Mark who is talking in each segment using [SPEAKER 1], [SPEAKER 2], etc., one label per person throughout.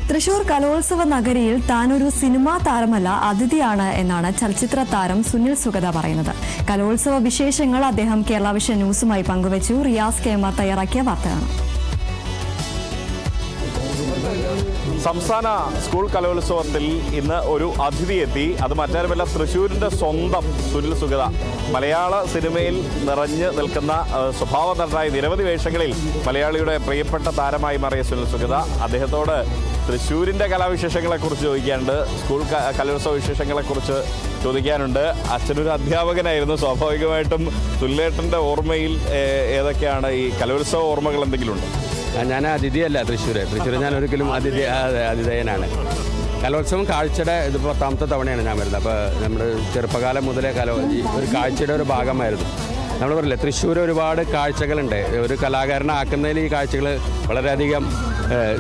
[SPEAKER 1] തൃശൂർ കലോത്സവ നഗരിയിൽ താനൊരു സിനിമാ താരമല്ല, അതിഥിയാണ് എന്നാണ് ചലച്ചിത്ര താരം സുനിൽ സുഗത പറയുന്നത്. കലോത്സവ വിശേഷങ്ങൾ അദ്ദേഹം കേരള വിഷൻ ന്യൂസുമായി പങ്കുവച്ചു. റിയാസ് KMR തയ്യാറാക്കിയ വാർത്തയാണ്.
[SPEAKER 2] സംസ്ഥാന സ്കൂൾ കലോത്സവത്തിൽ ഇന്ന് ഒരു അതിഥി എത്തി. അത് മറ്റാരുമല്ല, തൃശ്ശൂരിൻ്റെ സ്വന്തം സുനിൽ സുഗത. മലയാള സിനിമയിൽ നിറഞ്ഞു നിൽക്കുന്ന സ്വഭാവ നടനായ നിരവധി വേഷങ്ങളിൽ മലയാളിയുടെ പ്രിയപ്പെട്ട താരമായി മാറിയ സുനിൽ സുഗത. അദ്ദേഹത്തോട് തൃശ്ശൂരിൻ്റെ കലാവിശേഷങ്ങളെക്കുറിച്ച് ചോദിക്കാനുണ്ട്, സ്കൂൾ കലോത്സവ വിശേഷങ്ങളെക്കുറിച്ച് ചോദിക്കാനുണ്ട്. അച്ഛനൊരു അധ്യാപകനായിരുന്നു. സ്വാഭാവികമായിട്ടും സുനിലേട്ടൻ്റെ ഓർമ്മയിൽ ഏതൊക്കെയാണ് ഈ കലോത്സവ ഓർമ്മകൾ എന്തെങ്കിലും ഉണ്ട്?
[SPEAKER 3] ഞാൻ അതിഥിയല്ല തൃശ്ശൂർ ഞാൻ ഒരിക്കലും അതിഥേയനാണ്. കലോത്സവം കാഴ്ചയുടെ ഇത് 10ാമത്തെ തവണയാണ് ഞാൻ വരുന്നത്. അപ്പോൾ നമ്മൾ ചെറുപ്പകാലം മുതലേ ഒരു കാഴ്ചയുടെ ഒരു ഭാഗമായിരുന്നു. നമ്മൾ പറയില്ലേ, തൃശ്ശൂർ ഒരുപാട് കാഴ്ചകളുണ്ട്. ഒരു കലാകാരനാക്കുന്നതിൽ ഈ കാഴ്ചകൾ വളരെയധികം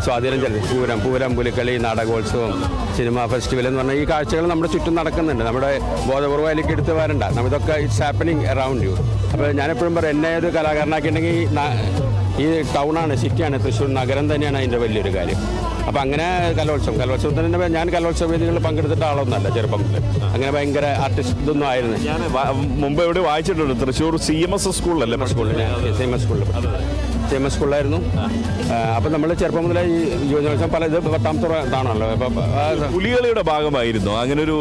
[SPEAKER 3] സ്വാധീനം ചെലുത്തും. പൂരം, പുലിക്കളി, നാടകോത്സവം, സിനിമ ഫെസ്റ്റിവൽ എന്ന് പറഞ്ഞാൽ ഈ കാഴ്ചകൾ നമ്മുടെ ചുറ്റും നടക്കുന്നുണ്ട്. നമ്മുടെ ബോധപൂർവ്വം അതിലേക്ക് എടുത്ത് വരണ്ട, നമ്മളിതൊക്കെ ഇറ്റ്സ് ഹാപ്പനിങ് അറൗണ്ട് യു. അപ്പോൾ ഞാനെപ്പോഴും പറയും, എന്നെ ഒരു കലാകാരനാക്കിയിട്ടുണ്ടെങ്കിൽ ഈ ടൗണാണ്, സിറ്റിയാണ്, തൃശ്ശൂർ നഗരം തന്നെയാണ് അതിൻ്റെ വലിയൊരു കാര്യം. അപ്പോൾ അങ്ങനെ കലോത്സവത്തിന് ഞാൻ കലോത്സവ വേദികളിൽ പങ്കെടുത്തിട്ട് ആളൊന്നുമല്ല ചെറുപ്പം മുതൽ. അങ്ങനെ ഭയങ്കര ആർട്ടിസ്റ്റ് ഇതൊന്നും ആയിരുന്നു.
[SPEAKER 2] ഞാൻ മുമ്പ് എവിടെ വായിച്ചിട്ടുണ്ട്, തൃശ്ശൂർ CMS സ്കൂളിലല്ലേ?
[SPEAKER 3] CMS സ്കൂളിലായിരുന്നു. അപ്പം നമ്മൾ ചെറുപ്പം മുതലേ ഈ യുവജനോത്സവം പല ഇത് 10ാമത്തെ താണല്ലോ.
[SPEAKER 2] പുലികളിയുടെ ഭാഗമായിരുന്നു, അങ്ങനെ ഒരു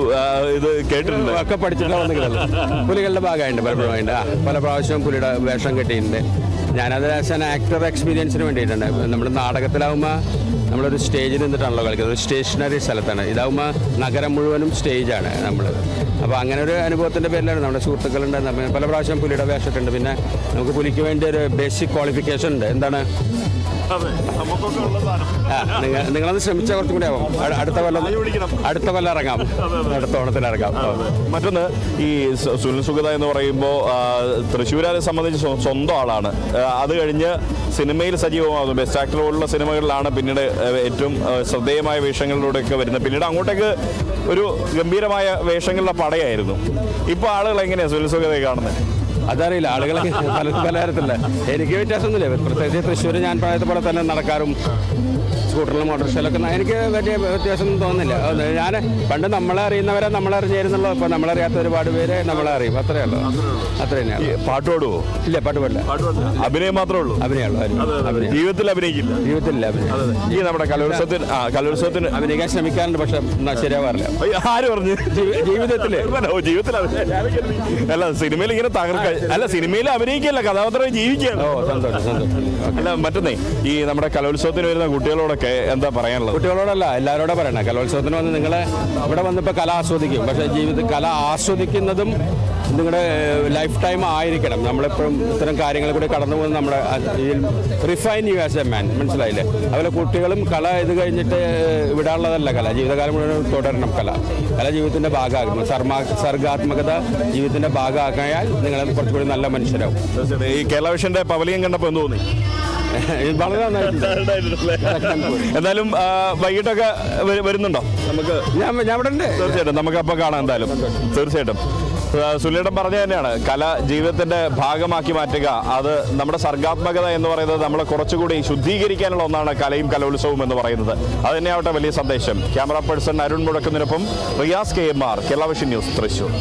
[SPEAKER 2] ഇത് കേട്ടിട്ടുണ്ട്.
[SPEAKER 3] ഒക്കെ പഠിച്ചിട്ട് വന്നിട്ടുണ്ടല്ലോ. പുലികളുടെ ഭാഗമായിട്ട് പലപ്പോഴുമായിട്ട് പല പ്രാവശ്യവും പുലിയുടെ വേഷം കെട്ടിയിട്ടുണ്ട്. ഞാനത് ആസ് ആൻ ആക്ടർ എക്സ്പീരിയൻസിന് വേണ്ടിയിട്ടുണ്ട്. നമ്മൾ നാടകത്തിലാവുമ്പോൾ നമ്മളൊരു സ്റ്റേജിൽ നിന്നിട്ടാണല്ലോ കളിക്കുന്നത്, ഒരു സ്റ്റേഷനറി സ്ഥലത്താണ്. ഇതാവുമ്പോൾ നഗരം മുഴുവനും സ്റ്റേജാണ് നമ്മൾ. അപ്പോൾ അങ്ങനെ ഒരു അനുഭവത്തിൻ്റെ പേരിലാണ് നമ്മുടെ സുഹൃത്തുക്കളുണ്ട്. പല പ്രാവശ്യം പുലിയുടെ വേഷമൊക്കെ. പിന്നെ നമുക്ക് പുലിക്ക് വേണ്ടി ഒരു ബേസിക് ക്വാളിഫിക്കേഷൻ ഉണ്ട്. എന്താണ്? നിങ്ങളത് ശ്രമിച്ചാൽ കുറച്ചും കൂടി ആവും. അടുത്ത കൊല്ലം ഇറങ്ങാം, അടുത്ത ഓണത്തിന് ഇറങ്ങാം.
[SPEAKER 2] മറ്റൊന്ന്, ഈ സുനിൽ സുഗത എന്ന് പറയുമ്പോൾ തൃശ്ശൂരെ സംബന്ധിച്ച് സ്വന്തം ആളാണ്. അത് കഴിഞ്ഞ് സിനിമയിൽ സജീവമാകുന്നു. ബെസ്റ്റ് ആക്ടർ പോലുള്ള സിനിമകളിലാണ് പിന്നീട് ഏറ്റവും ശ്രദ്ധേയമായ വേഷങ്ങളിലൂടെയൊക്കെ വരുന്നത്. പിന്നീട് അങ്ങോട്ടേക്ക് ഒരു ഗംഭീരമായ വേഷങ്ങളുടെ പടയായിരുന്നു. ഇപ്പോൾ ആളുകൾ എങ്ങനെയാണ് സുനിൽ സുഗതയെ കാണുന്നത്?
[SPEAKER 3] അതറിയില്ല, ആളുകളൊക്കെ പലതരത്തില്ല. എനിക്ക് വ്യത്യാസമൊന്നുമില്ല. പ്രത്യേകിച്ച് തൃശ്ശൂർ ഞാൻ പ്രായത്തെ പോലെ തന്നെ നടക്കാറും സ്കൂട്ടറിലും മോട്ടോർസൈക്കിളൊക്കെ എനിക്ക് വലിയ വ്യത്യാസമൊന്നും തോന്നുന്നില്ല. ഞാൻ പണ്ട് നമ്മളെ അറിയുന്നവരെ നമ്മളറിഞ്ഞിരുന്നുള്ളൂ. ഇപ്പോൾ നമ്മളറിയാത്ത ഒരുപാട് പേര് നമ്മളെ അറിയും. അത്രയേ ഉള്ളൂ, അത്ര തന്നെയാണ്.
[SPEAKER 2] പാട്ട് പാടുവോ?
[SPEAKER 3] ഇല്ല, പാട്ട് പാടില്ല.
[SPEAKER 2] അഭിനയം മാത്രമേ ഉള്ളൂ.
[SPEAKER 3] അഭിനയമുള്ളൂ.
[SPEAKER 2] ജീവിതത്തിൽ അഭിനയിക്കില്ല.
[SPEAKER 3] ജീവിതത്തിലില്ല അഭിനയം.
[SPEAKER 2] ഈ നമ്മുടെ കലോത്സവത്തിന്
[SPEAKER 3] അഭിനയിക്കാൻ ശ്രമിക്കാറുണ്ട്, പക്ഷെ ശരിയാവാറില്ല.
[SPEAKER 2] ആര് പറഞ്ഞു?
[SPEAKER 3] ജീവിതത്തിൽ
[SPEAKER 2] അല്ല, സിനിമയിൽ ഇങ്ങനെ അല്ല, സിനിമയിൽ അഭിനയിക്കല്ല, കഥാപാത്രം ജീവിക്കുകയാണ്.
[SPEAKER 3] സന്തോഷം.
[SPEAKER 2] അല്ല, മറ്റൊന്നേ, ഈ നമ്മുടെ കലോത്സവത്തിന് വരുന്ന കുട്ടികളോടൊക്കെ എന്താ പറയാനുള്ളത്?
[SPEAKER 3] കുട്ടികളോടല്ല, എല്ലാവരോടും പറയണം. കലോത്സവത്തിന് വന്ന് നിങ്ങൾ ഇവിടെ വന്നിപ്പോൾ കല ആസ്വദിക്കും. പക്ഷേ ജീവിതത്തിൽ കല ആസ്വദിക്കുന്നതും നിങ്ങളുടെ ലൈഫ് ടൈം ആയിരിക്കണം. നമ്മളെപ്പോഴും ഇത്തരം കാര്യങ്ങൾ കൂടി കടന്നു പോകുന്ന നമ്മുടെ refine you as a man, മനസ്സിലായില്ലേ? അതുപോലെ കുട്ടികളും കല ഇത് കഴിഞ്ഞിട്ട് വിടാനുള്ളതല്ല. കല ജീവിതകാലം മുഴുവൻ തുടരണം. കല ജീവിതത്തിൻ്റെ ഭാഗമാകും. സർഗാത്മകത ജീവിതത്തിൻ്റെ ഭാഗമാക്കിയാൽ നിങ്ങൾ കുറച്ചുകൂടി നല്ല മനുഷ്യരാകും.
[SPEAKER 2] ഈ കേരള വിഷന്റെ പവലിയം കണ്ടപ്പോൾ എന്ത് തോന്നി?
[SPEAKER 3] വളരെ
[SPEAKER 2] എന്തായാലും വൈകിട്ടൊക്കെ വരുന്നുണ്ടോ?
[SPEAKER 3] ഞാൻ ഇവിടെ ഉണ്ട്.
[SPEAKER 2] തീർച്ചയായിട്ടും നമുക്ക് അപ്പോൾ കാണാം. എന്തായാലും തീർച്ചയായിട്ടും സുനിലേട്ടൻ പറഞ്ഞ തന്നെയാണ്, കല ജീവിതത്തിന്റെ ഭാഗമാക്കി മാറ്റുക. അത് നമ്മുടെ സർഗാത്മകത എന്ന് പറയുന്നത് നമ്മളെ കുറച്ചുകൂടി ശുദ്ധീകരിക്കാനുള്ള ഒന്നാണ് കലയും കലോത്സവവും എന്ന് പറയുന്നത്. അത് തന്നെയാവട്ടെ വലിയ സന്ദേശം. ക്യാമറ പേഴ്സൺ അരുൺ മുഴക്കുന്നിനൊപ്പം Riyas KMR, Kerala vision news, Thrissur.